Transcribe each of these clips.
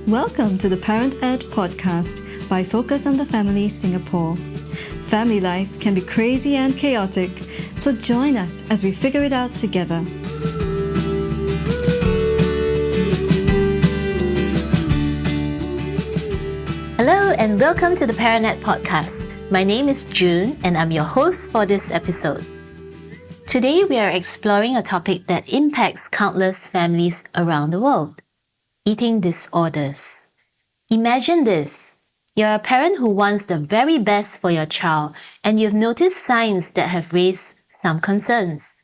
Welcome to the Parent Ed podcast by Focus on the Family Singapore. Family life can be crazy and chaotic, so join us as we figure it out together. Hello and welcome to the Parent Ed podcast. My name is June and I'm your host for this episode. Today we are exploring a topic that impacts countless families around the world. Eating disorders. Imagine this. You're a parent who wants the very best for your child and you've noticed signs that have raised some concerns.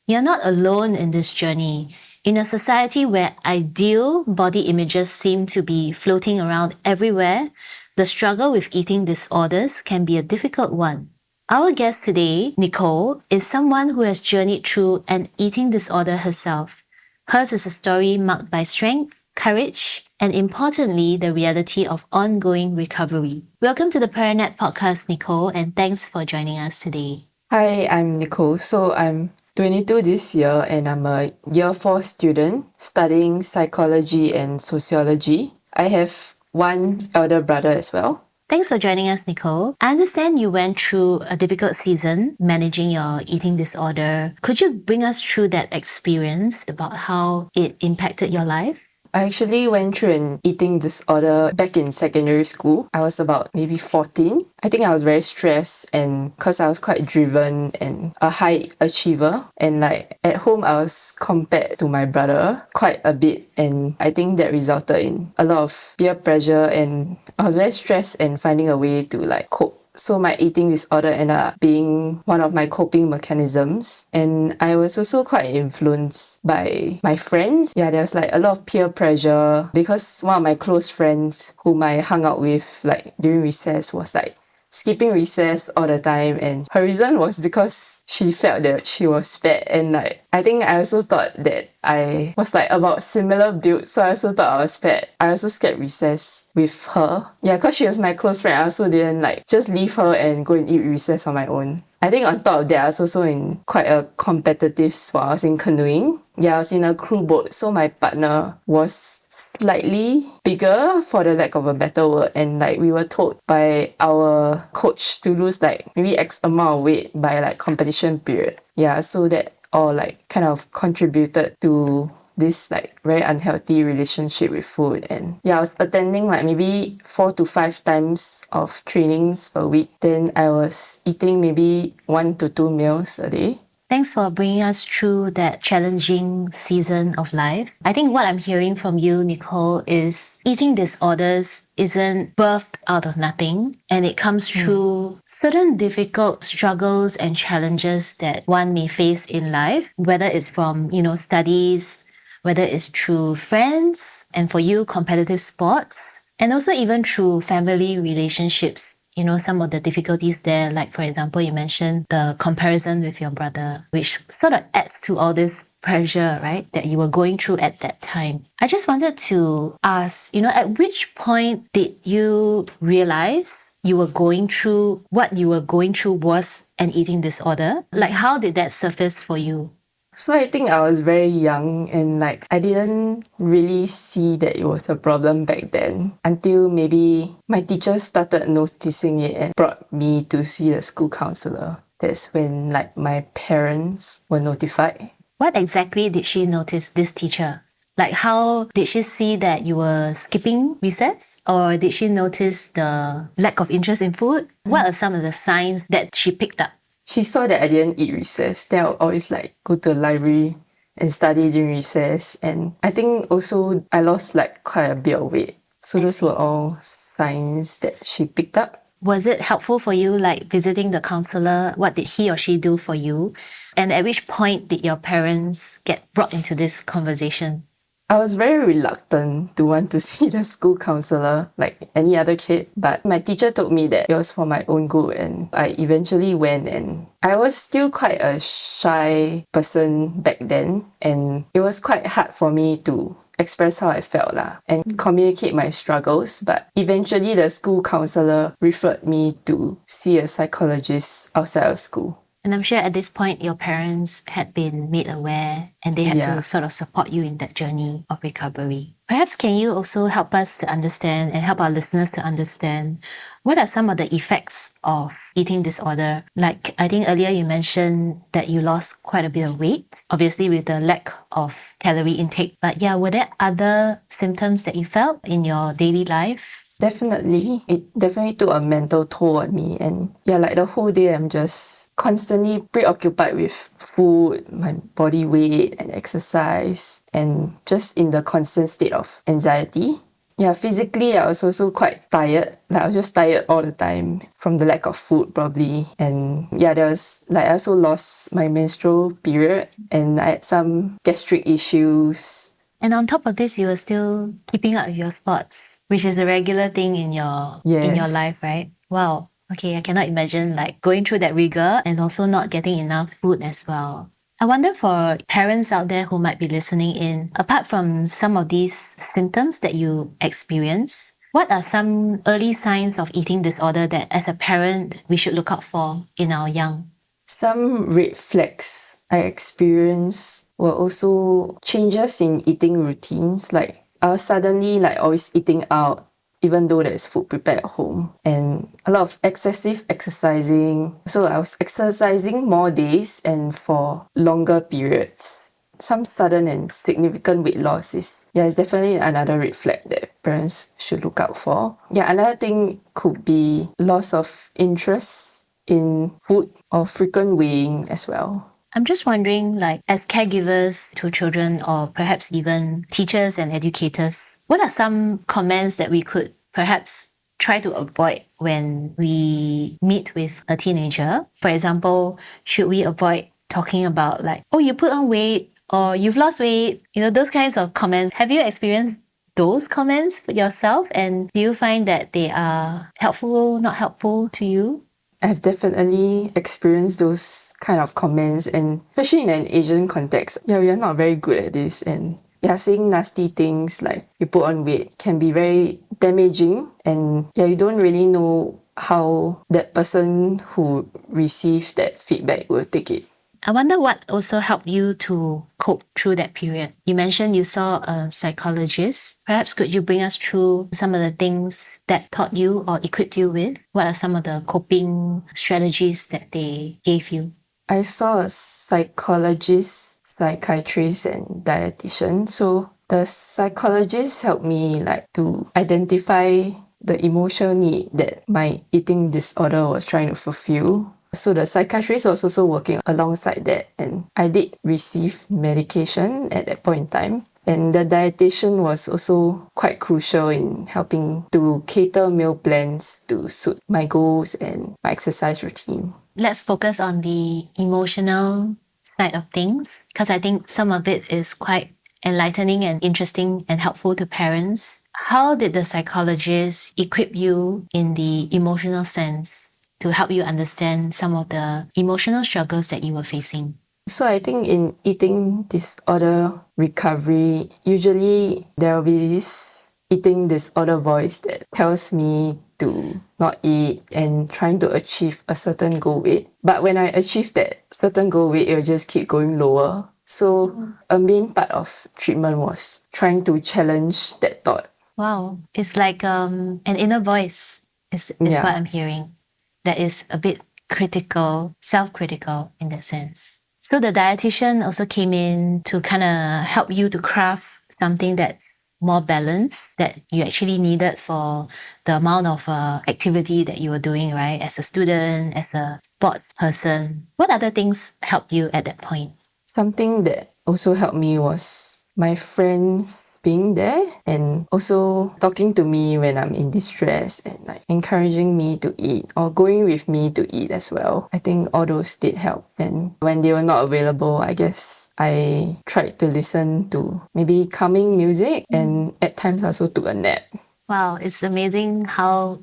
You're not alone in this journey. In a society where ideal body images seem to be floating around everywhere, the struggle with eating disorders can be a difficult one. Our guest today, Nicole, is someone who has journeyed through an eating disorder herself. Hers is a story marked by strength, courage, and importantly, the reality of ongoing recovery. Welcome to the Parent Ed podcast, Nicole, and thanks for joining us today. Hi, I'm Nicole. So I'm 22 this year and I'm a year 4 student studying psychology and sociology. I have one elder brother as well. Thanks for joining us, Nicole. I understand you went through a difficult season managing your eating disorder. Could you bring us through that experience about how it impacted your life? I actually went through an eating disorder back in secondary school. I was about maybe 14. I think I was very stressed and because I was quite driven and a high achiever. And like at home, I was compared to my brother quite a bit. And I think that resulted in a lot of peer pressure and I was very stressed and finding a way to like cope. So my eating disorder ended up being one of my coping mechanisms. And I was also quite influenced by my friends. Yeah, there was like a lot of peer pressure because one of my close friends whom I hung out with like during recess was like skipping recess all the time, and her reason was because she felt that she was fat. And like I think I also thought that I was like about similar build, so I also thought I was fat. I also skipped recess with her. Yeah, because she was my close friend, I also didn't like just leave her and go and eat recess on my own. I think on top of that, I was also in quite a competitive sport. I was in canoeing. Yeah, I was in a crew boat, so my partner was slightly bigger, for the lack of a better word, and like we were told by our coach to lose like maybe X amount of weight by like competition period. Yeah, so that all like kind of contributed to this like very unhealthy relationship with food. And yeah, I was attending like maybe 4 to 5 times of trainings per week. Then I was eating maybe 1 to 2 meals a day. Thanks for bringing us through that challenging season of life. I think what I'm hearing from you, Nicole, is eating disorders isn't birthed out of nothing, and it comes through certain difficult struggles and challenges that one may face in life, whether it's from, studies, whether it's through friends, and for you, competitive sports, and also even through family relationships. Some of the difficulties there, like for example, you mentioned the comparison with your brother, which sort of adds to all this pressure, right, that you were going through at that time. I just wanted to ask, at which point did you realize you were going through, what you were going through was an eating disorder? Like, how did that surface for you? So I think I was very young and like I didn't really see that it was a problem back then until maybe my teacher started noticing it and brought me to see the school counselor. That's when like my parents were notified. What exactly did she notice, this teacher? Like how did she see that you were skipping recess? Or did she notice the lack of interest in food? What are some of the signs that she picked up? She saw that I didn't eat recess. Then I would always like go to the library and study during recess. And I think also I lost like quite a bit of weight. So those were all signs that she picked up. Was it helpful for you, like visiting the counselor? What did he or she do for you? And at which point did your parents get brought into this conversation? I was very reluctant to want to see the school counselor like any other kid, but my teacher told me that it was for my own good and I eventually went. And I was still quite a shy person back then and it was quite hard for me to express how I felt and communicate my struggles. But eventually the school counselor referred me to see a psychologist outside of school. And I'm sure at this point, your parents had been made aware and they had to sort of support you in that journey of recovery. Perhaps can you also help us to understand and help our listeners to understand what are some of the effects of eating disorder? Like, I think earlier you mentioned that you lost quite a bit of weight, obviously with the lack of calorie intake. But yeah, were there other symptoms that you felt in your daily life? Definitely. It definitely took a mental toll on me. And yeah, like the whole day I'm just constantly preoccupied with food, my body weight and exercise, and just in the constant state of anxiety. Yeah, physically I was also quite tired. Like I was just tired all the time from the lack of food probably. And yeah, there was like I also lost my menstrual period and I had some gastric issues. And on top of this, you were still keeping up with your sports, which is a regular thing in your life, right? Wow. Okay, I cannot imagine like going through that rigor and also not getting enough food as well. I wonder for parents out there who might be listening in, apart from some of these symptoms that you experience, what are some early signs of eating disorder that as a parent we should look out for in our young? Some red flags I experienced were also changes in eating routines. Like I was suddenly like always eating out even though there's food prepared at home, and a lot of excessive exercising. So I was exercising more days and for longer periods. Some sudden and significant weight loss is definitely another red flag that parents should look out for. Yeah, another thing could be loss of interest in food or frequent weighing as well. I'm just wondering, like, as caregivers to children or perhaps even teachers and educators, what are some comments that we could perhaps try to avoid when we meet with a teenager? For example, should we avoid talking about like, oh, you put on weight or you've lost weight? You know, those kinds of comments. Have you experienced those comments yourself? And do you find that they are helpful, not helpful to you? I've definitely experienced those kind of comments, and especially in an Asian context, we are not very good at this, and saying nasty things like you put on weight can be very damaging, and you don't really know how that person who received that feedback will take it. I wonder what also helped you to cope through that period. You mentioned you saw a psychologist. Perhaps could you bring us through some of the things that taught you or equipped you with? What are some of the coping strategies that they gave you? I saw a psychologist, psychiatrist, and dietitian. So the psychologist helped me to identify the emotional need that my eating disorder was trying to fulfill. So the psychiatrist was also working alongside that, and I did receive medication at that point in time. And the dietitian was also quite crucial in helping to cater meal plans to suit my goals and my exercise routine. Let's focus on the emotional side of things, because I think some of it is quite enlightening and interesting and helpful to parents. How did the psychologist equip you in the emotional sense to help you understand some of the emotional struggles that you were facing? So I think in eating disorder recovery, usually there will be this eating disorder voice that tells me to not eat and trying to achieve a certain goal weight. But when I achieve that certain goal weight, it will just keep going lower. So a main part of treatment was trying to challenge that thought. Wow. It's like an inner voice is what I'm hearing. That is a bit critical, self-critical in that sense. So the dietitian also came in to kind of help you to craft something that's more balanced, that you actually needed for the amount of activity that you were doing, right? As a student, as a sports person. What other things helped you at that point? Something that also helped me was my friends being there and also talking to me when I'm in distress and encouraging me to eat or going with me to eat as well. I think all those did help. And when they were not available, I guess I tried to listen to maybe calming music, and at times I also took a nap. Wow, it's amazing how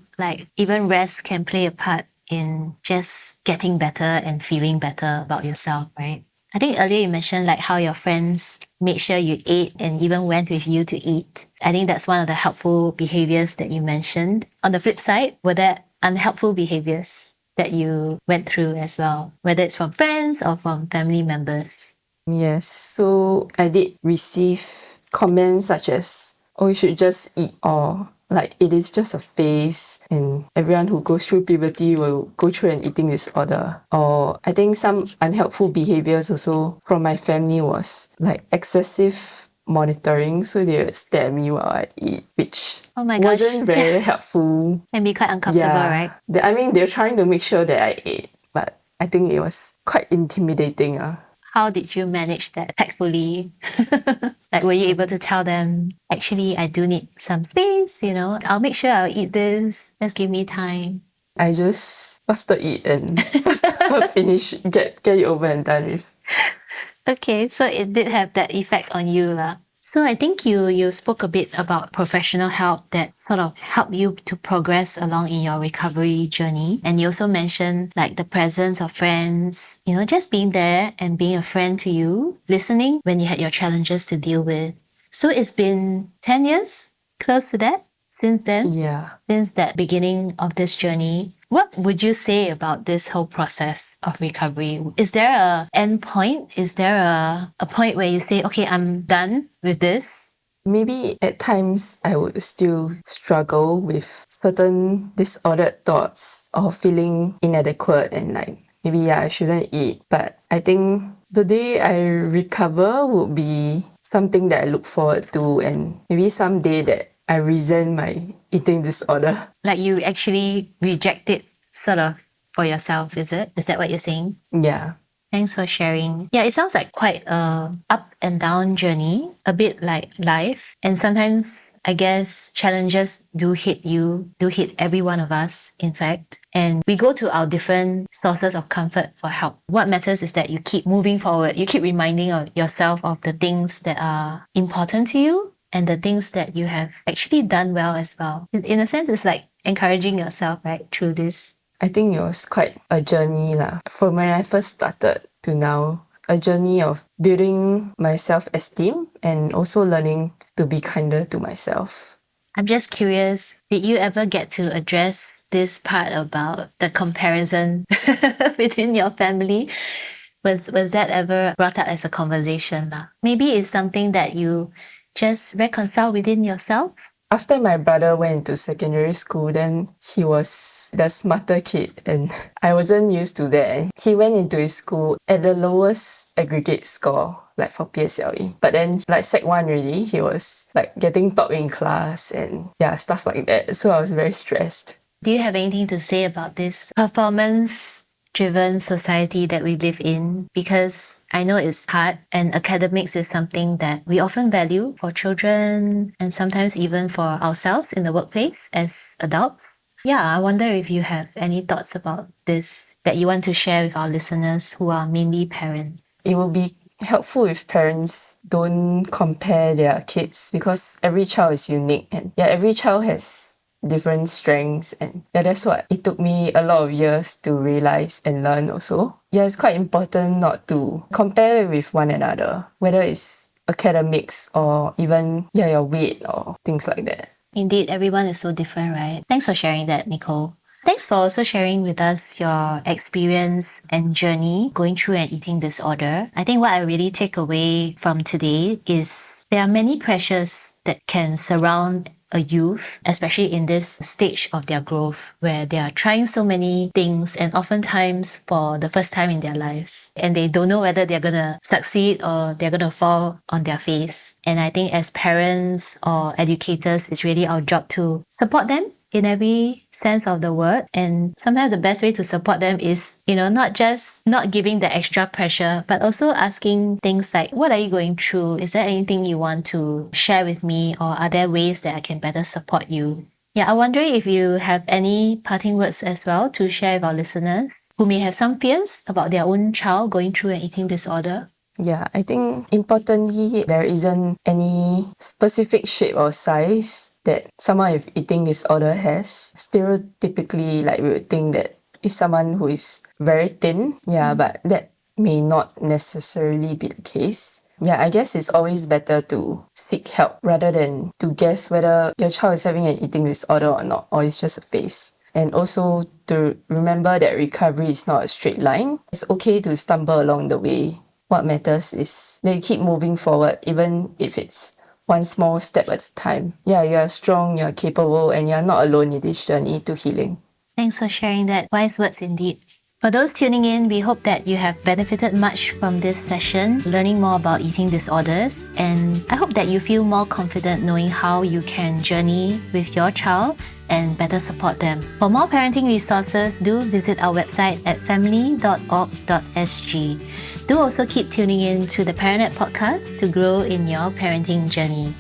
even rest can play a part in just getting better and feeling better about yourself, right? I think earlier you mentioned how your friends made sure you ate and even went with you to eat. I think that's one of the helpful behaviors that you mentioned. On the flip side, were there unhelpful behaviors? that you went through as well, whether it's from friends or from family members? Yes, so I did receive comments such as, oh, you should just eat, or like it is just a phase and everyone who goes through puberty will go through an eating disorder. Or I think some unhelpful behaviors also from my family was like excessive monitoring, so they would stare at me while I eat, which Oh my gosh, wasn't very yeah. helpful. Can be quite uncomfortable, right? I mean, they're trying to make sure that I ate, but I think it was quite intimidating. How did you manage that tactfully? Like, were you able to tell them, actually, I do need some space, I'll make sure I'll eat this. Just give me time. I just faster eat and faster finish, get it over and done with. Okay, so it did have that effect on you, lah. So I think you spoke a bit about professional help that sort of helped you to progress along in your recovery journey. And you also mentioned like the presence of friends, just being there and being a friend to you, listening when you had your challenges to deal with. So it's been 10 years, close to that, since then? Yeah. Since that beginning of this journey. What would you say about this whole process of recovery? Is there a end point? Is there a point where you say, okay, I'm done with this? Maybe at times I would still struggle with certain disordered thoughts or feeling inadequate and like, maybe I shouldn't eat. But I think the day I recover would be something that I look forward to, and maybe someday that I resent my eating disorder. Like you actually reject it sort of for yourself, is it? Is that what you're saying? Yeah. Thanks for sharing. Yeah, it sounds like quite a up and down journey, a bit like life. And sometimes I guess challenges do hit you, do hit every one of us, in fact. And we go to our different sources of comfort for help. What matters is that you keep moving forward. You keep reminding yourself of the things that are important to you and the things that you have actually done well as well. In a sense, it's like encouraging yourself, right, through this. I think it was quite a journey lah. From when I first started to now, a journey of building my self-esteem and also learning to be kinder to myself. I'm just curious, did you ever get to address this part about the comparison within your family? Was that ever brought up as a conversation? Maybe it's something that you just reconcile within yourself? After my brother went to secondary school, then he was the smarter kid and I wasn't used to that. He went into his school at the lowest aggregate score, like for PSLE. But then like Sec 1 already, he was like getting top in class and yeah, stuff like that. So I was very stressed. Do you have anything to say about this performance-driven society that we live in? Because I know it's hard and academics is something that we often value for children and sometimes even for ourselves in the workplace as adults. Yeah, I wonder if you have any thoughts about this that you want to share with our listeners who are mainly parents. It will be helpful if parents don't compare their kids because every child is unique and yeah, every child has different strengths, and yeah, that's what it took me a lot of years to realize and learn also. Yeah, it's quite important not to compare with one another, whether it's academics or even your weight or things like that. Indeed, everyone is so different, right? Thanks for sharing that, Nicole. Thanks for also sharing with us your experience and journey going through an eating disorder. I think what I really take away from today is there are many pressures that can surround a youth, especially in this stage of their growth, where they are trying so many things and oftentimes for the first time in their lives. And they don't know whether they're going to succeed or they're going to fall on their face. And I think as parents or educators, it's really our job to support them in every sense of the word. And sometimes the best way to support them is, not just not giving the extra pressure, but also asking things like, what are you going through? Is there anything you want to share with me? Or are there ways that I can better support you? Yeah, I'm wondering if you have any parting words as well to share with our listeners who may have some fears about their own child going through an eating disorder. Yeah, I think importantly, there isn't any specific shape or size that someone with eating disorder has. Stereotypically, like we would think that is someone who is very thin. Yeah, but that may not necessarily be the case. Yeah, I guess it's always better to seek help rather than to guess whether your child is having an eating disorder or not, or it's just a phase. And also to remember that recovery is not a straight line. It's okay to stumble along the way. What matters is that you keep moving forward, even if it's one small step at a time. Yeah, you are strong, you're capable, and you're not alone in this journey to healing. Thanks for sharing that. Wise words indeed. For those tuning in, we hope that you have benefited much from this session, learning more about eating disorders, and I hope that you feel more confident knowing how you can journey with your child and better support them. For more parenting resources, do visit our website at family.org.sg. Do also keep tuning in to the ParentNet podcast to grow in your parenting journey.